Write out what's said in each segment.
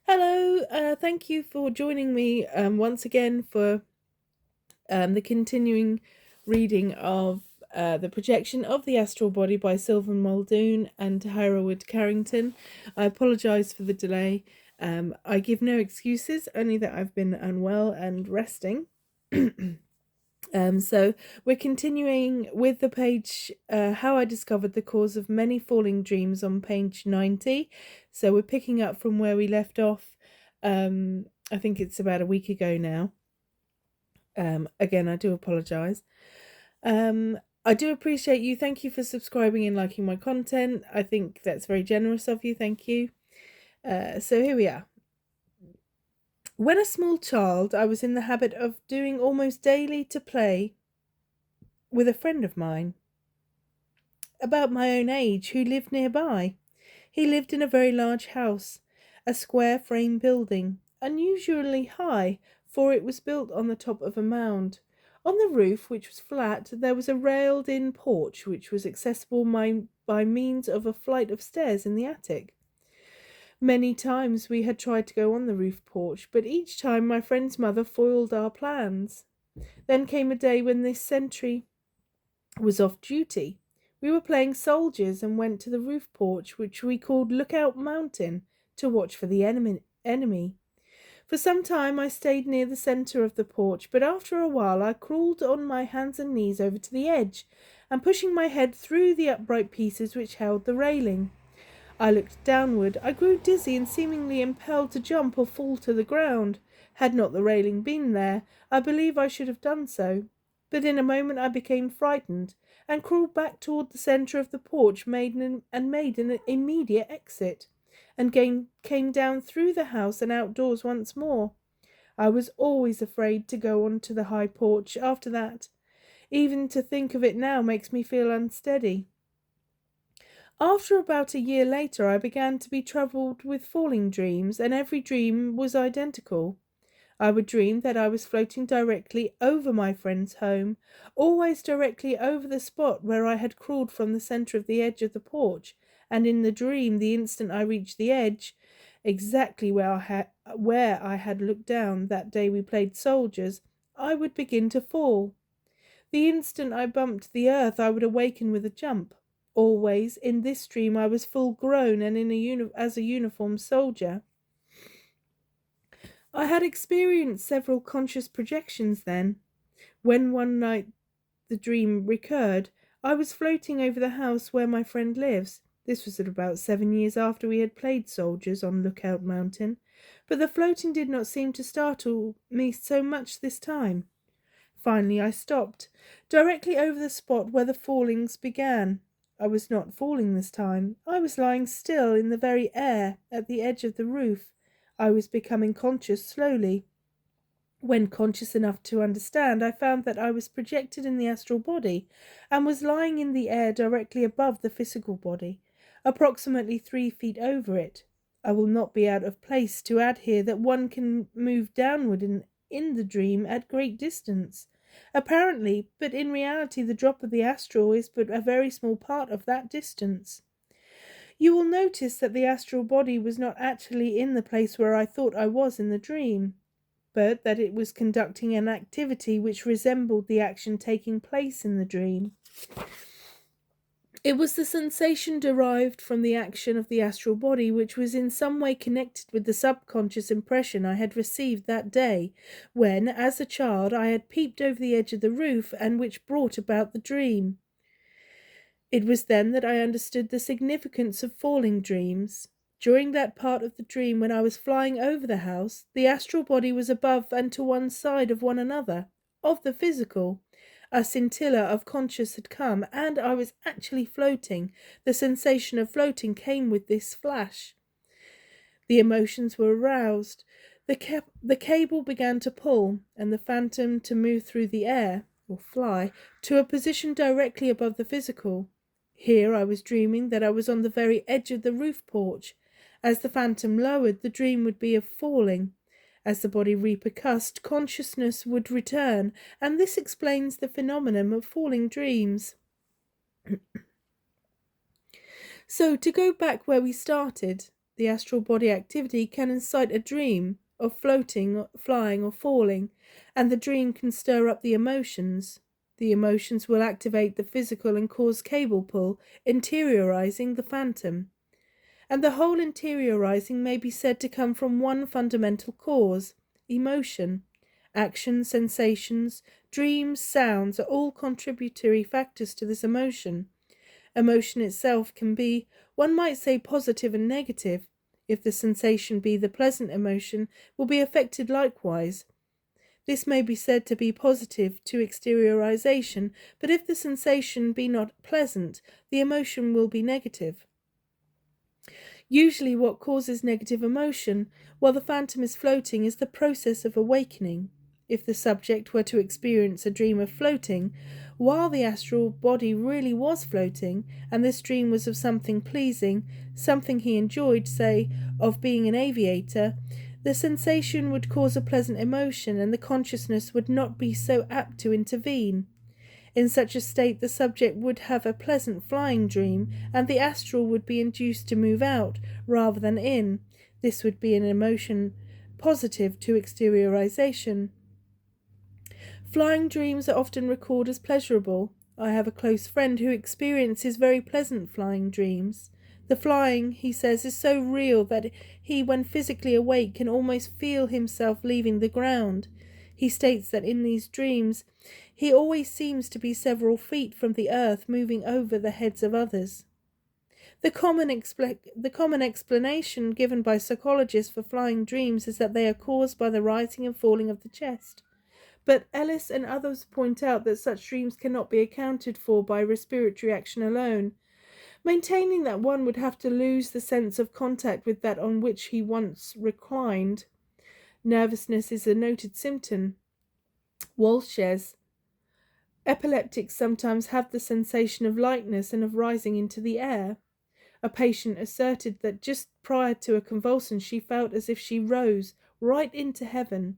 Hello, thank you for joining me once again for the continuing reading of The Projection of the Astral Body by Sylvan Muldoon and Hereward Carrington. I apologise for the delay. I give no excuses, only that I've been unwell and resting. So we're continuing with the page How I Discovered the Cause of Many Falling Dreams on page 90. So we're picking up from where we left off. I think it's about a week ago now. Again, I do apologise. I do appreciate you. Thank you for subscribing and liking my content. I think that's very generous of you. Thank you. So here we are. When a small child, I was in the habit of doing almost daily to play with a friend of mine, about my own age, who lived nearby. He lived in a very large house, a square frame building, unusually high, for it was built on the top of a mound. On the roof, which was flat, there was a railed-in porch which was accessible by means of a flight of stairs in the attic. Many times we had tried to go on the roof porch, but each time my friend's mother foiled our plans. Then came a day when this sentry was off duty. We were playing soldiers and went to the roof porch, which we called Lookout Mountain, to watch for the enemy. For some time I stayed near the centre of the porch, but after a while I crawled on my hands and knees over to the edge, and pushing my head through the upright pieces which held the railing. I looked downward. I grew dizzy and seemingly impelled to jump or fall to the ground. Had not the railing been there, I believe I should have done so. But in a moment I became frightened, and crawled back toward the centre of the porch, made an immediate exit, and came down through the house and outdoors once more. I was always afraid to go on to the high porch after that. Even to think of it now makes me feel unsteady. After about a year later, I began to be troubled with falling dreams, and every dream was identical. I would dream that I was floating directly over my friend's home, always directly over the spot where I had crawled from the centre of the edge of the porch, and in the dream, the instant I reached the edge, exactly where I had looked down that day we played soldiers, I would begin to fall. The instant I bumped the earth, I would awaken with a jump. Always, in this dream, I was full grown and as a uniformed soldier. I had experienced several conscious projections then. When one night the dream recurred, I was floating over the house where my friend lives. This was at about 7 years after we had played soldiers on Lookout Mountain, but the floating did not seem to startle me so much this time. Finally I stopped, directly over the spot where the fallings began. I was not falling this time. I was lying still in the very air at the edge of the roof. I was becoming conscious slowly. When conscious enough to understand, I found that I was projected in the astral body and was lying in the air directly above the physical body, approximately 3 feet over it. I will not be out of place to add here that one can move downward in the dream at great distance. Apparently, but in reality the drop of the astral is but a very small part of that distance. You will notice that the astral body was not actually in the place where I thought I was in the dream, but that it was conducting an activity which resembled the action taking place in the dream. It was the sensation derived from the action of the astral body which was in some way connected with the subconscious impression I had received that day, when, as a child, I had peeped over the edge of the roof, and which brought about the dream. It was then that I understood the significance of falling dreams. During that part of the dream when I was flying over the house, the astral body was above and to one side of one another, of the physical. A scintilla of conscious had come, and I was actually floating. The sensation of floating came with this flash. The emotions were aroused. The cable began to pull, and the phantom to move through the air, or fly, to a position directly above the physical. Here I was dreaming that I was on the very edge of the roof porch. As the phantom lowered, the dream would be of falling. As the body repercussed, consciousness would return, and this explains the phenomenon of falling dreams. So, to go back where we started, The astral body activity can incite a dream of floating, flying, or falling, and the dream can stir up the emotions. The emotions will activate the physical and cause cable pull, interiorizing the phantom. And the whole interiorizing may be said to come from one fundamental cause: emotion. Action, sensations, dreams, sounds are all contributory factors to this emotion. Emotion itself can be, one might say, positive and negative. If the sensation be the pleasant emotion, will be affected likewise. This may be said to be positive to exteriorization, but if the sensation be not pleasant, the emotion will be negative. Usually what causes negative emotion while the phantom is floating is the process of awakening. If the subject were to experience a dream of floating, while the astral body really was floating, and this dream was of something pleasing, something he enjoyed, say, of being an aviator, the sensation would cause a pleasant emotion, and the consciousness would not be so apt to intervene. In such a state the subject would have a pleasant flying dream, and the astral would be induced to move out rather than in. This would be an emotion positive to exteriorization. Flying dreams are often recalled as pleasurable. I have a close friend who experiences very pleasant flying dreams. The flying, he says, is so real that he, when physically awake, can almost feel himself leaving the ground. He states that in these dreams he always seems to be several feet from the earth, moving over the heads of others. The common explanation given by psychologists for flying dreams is that they are caused by the rising and falling of the chest. But Ellis and others point out that such dreams cannot be accounted for by respiratory action alone, maintaining that one would have to lose the sense of contact with that on which he once reclined. Nervousness is a noted symptom. Walsh says, epileptics sometimes have the sensation of lightness and of rising into the air. A patient asserted that just prior to a convulsion she felt as if she rose right into heaven.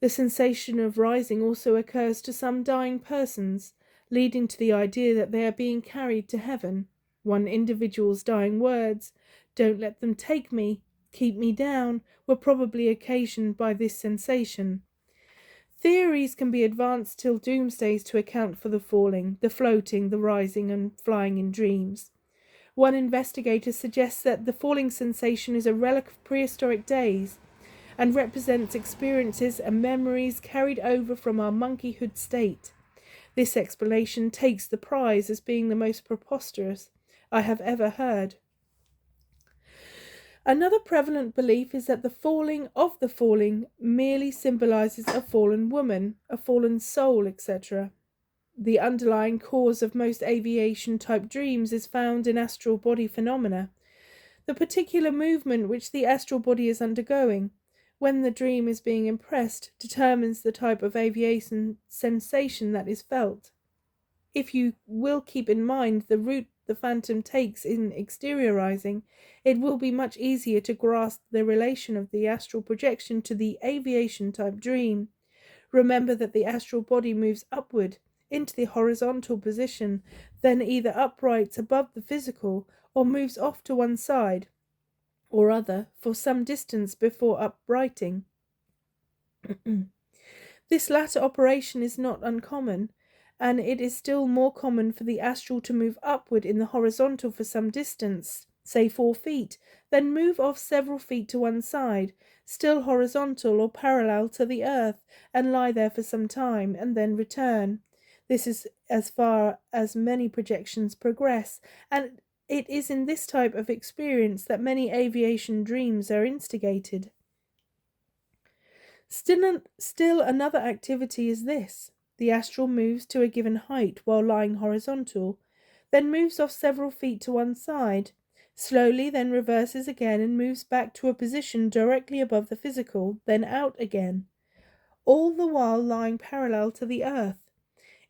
The sensation of rising also occurs to some dying persons, leading to the idea that they are being carried to heaven. One individual's dying words, "Don't let them take me, keep me down," were probably occasioned by this sensation. Theories can be advanced till doomsdays to account for the falling, the floating, the rising and flying in dreams. One investigator suggests that the falling sensation is a relic of prehistoric days and represents experiences and memories carried over from our monkeyhood state. This explanation takes the prize as being the most preposterous I have ever heard. Another prevalent belief is that the falling of the falling merely symbolizes a fallen woman, a fallen soul, etc. The underlying cause of most aviation-type dreams is found in astral body phenomena, the particular movement which the astral body is undergoing when the dream is being impressed determines the type of aviation sensation that is felt. If you will keep in mind the route the phantom takes in exteriorizing, it will be much easier to grasp the relation of the astral projection to the aviation-type dream. Remember that the astral body moves upward into the horizontal position, then either uprights above the physical or moves off to one side or other for some distance before uprighting. This latter operation is not uncommon, and it is still more common for the astral to move upward in the horizontal for some distance, say 4 feet, then move off several feet to one side, still horizontal or parallel to the earth, and lie there for some time, and then return. This is as far as many projections progress, and it is in this type of experience that many aviation dreams are instigated. Still another activity is this. The astral moves to a given height while lying horizontal, then moves off several feet to one side, slowly then reverses again and moves back to a position directly above the physical, then out again, all the while lying parallel to the earth.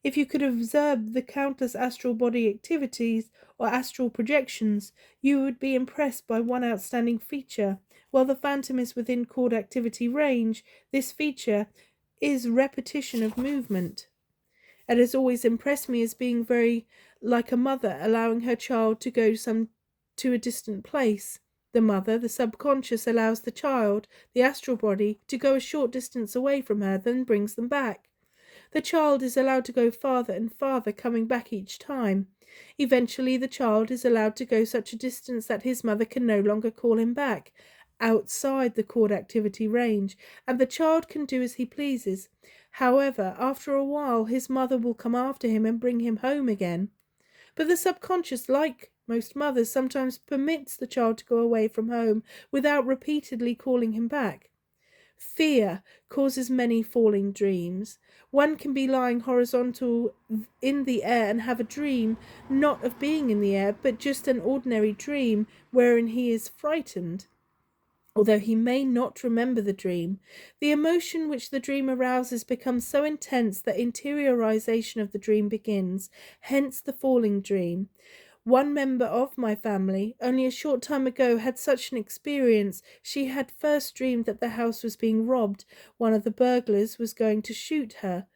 If you could observe the countless astral body activities or astral projections, you would be impressed by one outstanding feature. While the phantom is within chord activity range, this feature is repetition of movement. It has always impressed me as being very like a mother allowing her child to go to a distant place. The mother, the subconscious, allows the child, the astral body, to go a short distance away from her, then brings them back. The child is allowed to go farther and farther, coming back each time. Eventually, the child is allowed to go such a distance that his mother can no longer call him back, outside the cord activity range, and the child can do as he pleases. However, after a while, his mother will come after him and bring him home again. But the subconscious, like most mothers, sometimes permits the child to go away from home without repeatedly calling him back. Fear causes many falling dreams. One can be lying horizontal in the air and have a dream, not of being in the air, but just an ordinary dream wherein he is frightened. Although he may not remember the dream, the emotion which the dream arouses becomes so intense that interiorization of the dream begins, hence the falling dream. One member of my family, only a short time ago, had such an experience. She had first dreamed that the house was being robbed. One of the burglars was going to shoot her.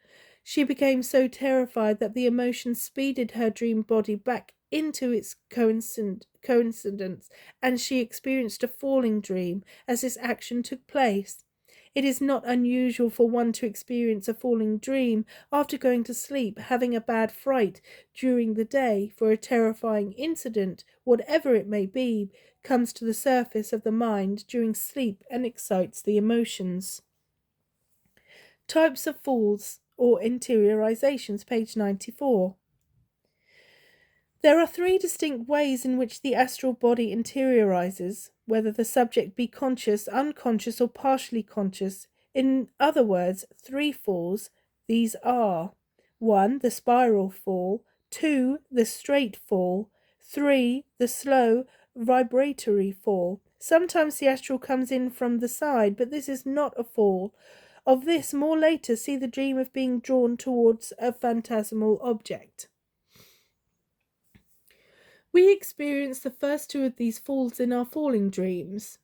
She became so terrified that the emotion speeded her dream body back into its coincidence, and she experienced a falling dream as this action took place. It is not unusual for one to experience a falling dream after going to sleep, having a bad fright during the day, for a terrifying incident, whatever it may be, comes to the surface of the mind during sleep and excites the emotions. Types of falls or interiorizations, page 94. There are three distinct ways in which the astral body interiorizes, whether the subject be conscious, unconscious, or partially conscious. In other words, three falls. These are 1. The spiral fall, 2. The straight fall, 3. The slow vibratory fall. Sometimes the astral comes in from the side, but this is not a fall. Of this more later. See the dream of being drawn towards a phantasmal object. We experience the first two of these falls in our falling dreams.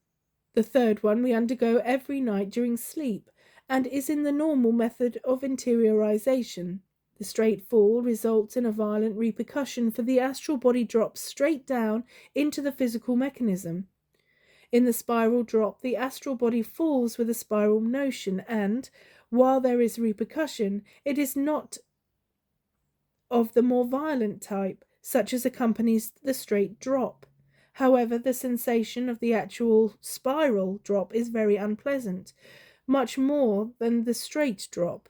The third one we undergo every night during sleep, and is in the normal method of interiorization. The straight fall results in a violent repercussion, for the astral body drops straight down into the physical mechanism. In the spiral drop, the astral body falls with a spiral motion, and, while there is repercussion, it is not of the more violent type, such as accompanies the straight drop. However, the sensation of the actual spiral drop is very unpleasant, much more than the straight drop.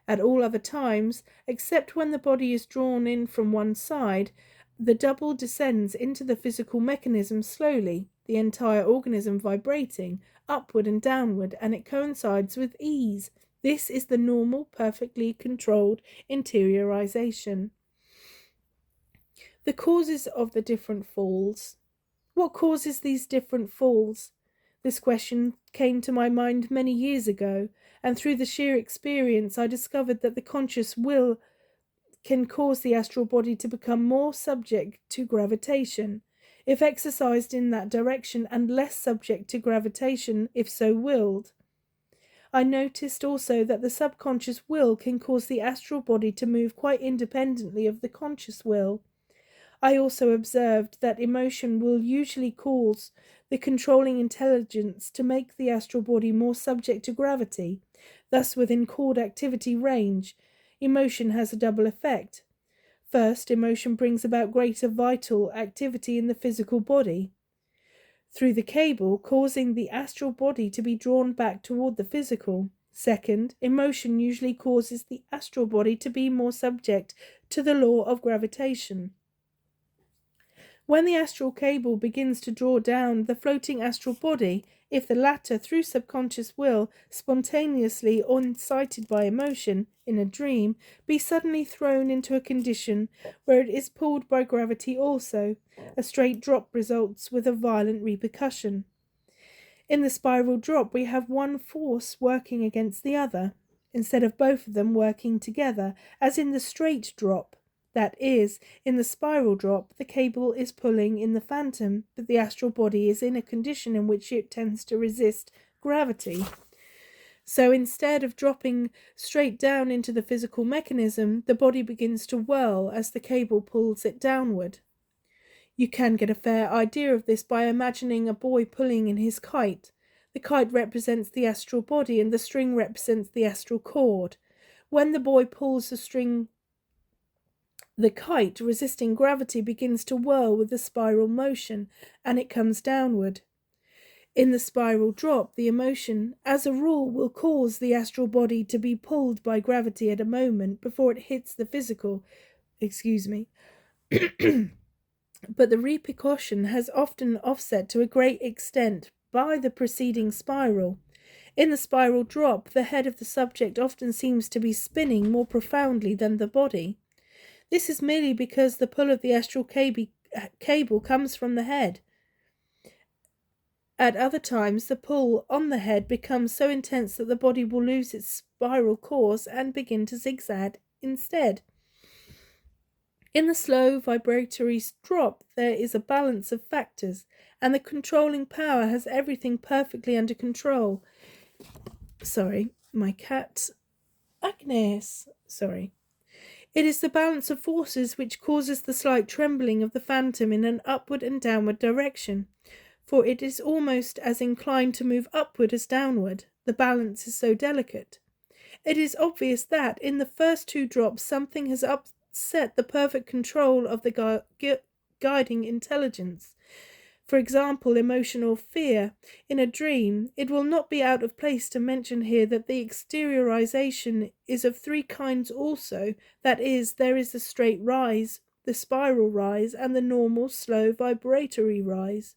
At all other times, except when the body is drawn in from one side, the double descends into the physical mechanism slowly, the entire organism vibrating upward and downward, and it coincides with ease. This is the normal, perfectly controlled interiorization. The causes of the different falls. What causes these different falls? This question came to my mind many years ago, and through the sheer experience I discovered that the conscious will can cause the astral body to become more subject to gravitation, if exercised in that direction, and less subject to gravitation, if so willed. I noticed also that the subconscious will can cause the astral body to move quite independently of the conscious will. I also observed that emotion will usually cause the controlling intelligence to make the astral body more subject to gravity. Thus, within cord activity range, emotion has a double effect. First, emotion brings about greater vital activity in the physical body through the cable, causing the astral body to be drawn back toward the physical. Second, emotion usually causes the astral body to be more subject to the law of gravitation. When the astral cable begins to draw down the floating astral body, if the latter, through subconscious will, spontaneously or incited by emotion, in a dream, be suddenly thrown into a condition where it is pulled by gravity also, a straight drop results with a violent repercussion. In the spiral drop we have one force working against the other, instead of both of them working together, as in the straight drop. That is, in the spiral drop, the cable is pulling in the phantom, but the astral body is in a condition in which it tends to resist gravity. So instead of dropping straight down into the physical mechanism, the body begins to whirl as the cable pulls it downward. You can get a fair idea of this by imagining a boy pulling in his kite. The kite represents the astral body and the string represents the astral cord. When the boy pulls the string, the kite, resisting gravity, begins to whirl with the spiral motion, and it comes downward. In the spiral drop, the emotion, as a rule, will cause the astral body to be pulled by gravity at a moment before it hits the physical. But the repercussion has often offset to a great extent by the preceding spiral. In the spiral drop, the head of the subject often seems to be spinning more profoundly than the body. This is merely because the pull of the astral cable comes from the head. At other times, the pull on the head becomes so intense that the body will lose its spiral course and begin to zigzag instead. In the slow vibratory drop, there is a balance of factors, and the controlling power has everything perfectly under control. Sorry, my cat. Agnes. Sorry. It is the balance of forces which causes the slight trembling of the phantom in an upward and downward direction, for it is almost as inclined to move upward as downward. The balance is so delicate. It is obvious that, in the first two drops, something has upset the perfect control of the guiding intelligence. For example, emotional fear. In a dream, it will not be out of place to mention here that the exteriorization is of three kinds also. That is, there is the straight rise, the spiral rise, and the normal, slow, vibratory rise.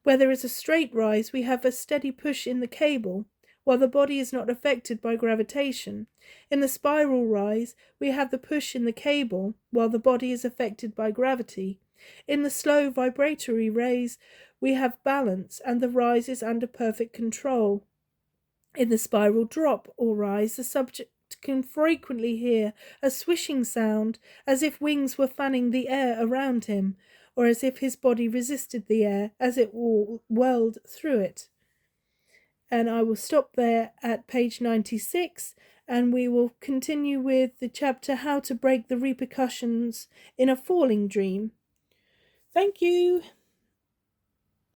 Where there is a straight rise, we have a steady push in the cable, while the body is not affected by gravitation. In the spiral rise, we have the push in the cable, while the body is affected by gravity. In the slow vibratory raise, we have balance, and the rise is under perfect control. In the spiral drop or rise, the subject can frequently hear a swishing sound, as if wings were fanning the air around him, or as if his body resisted the air as it whirled through it. And I will stop there at page 96, and we will continue with the chapter How to Break the Repercussions in a Falling Dream. Thank you.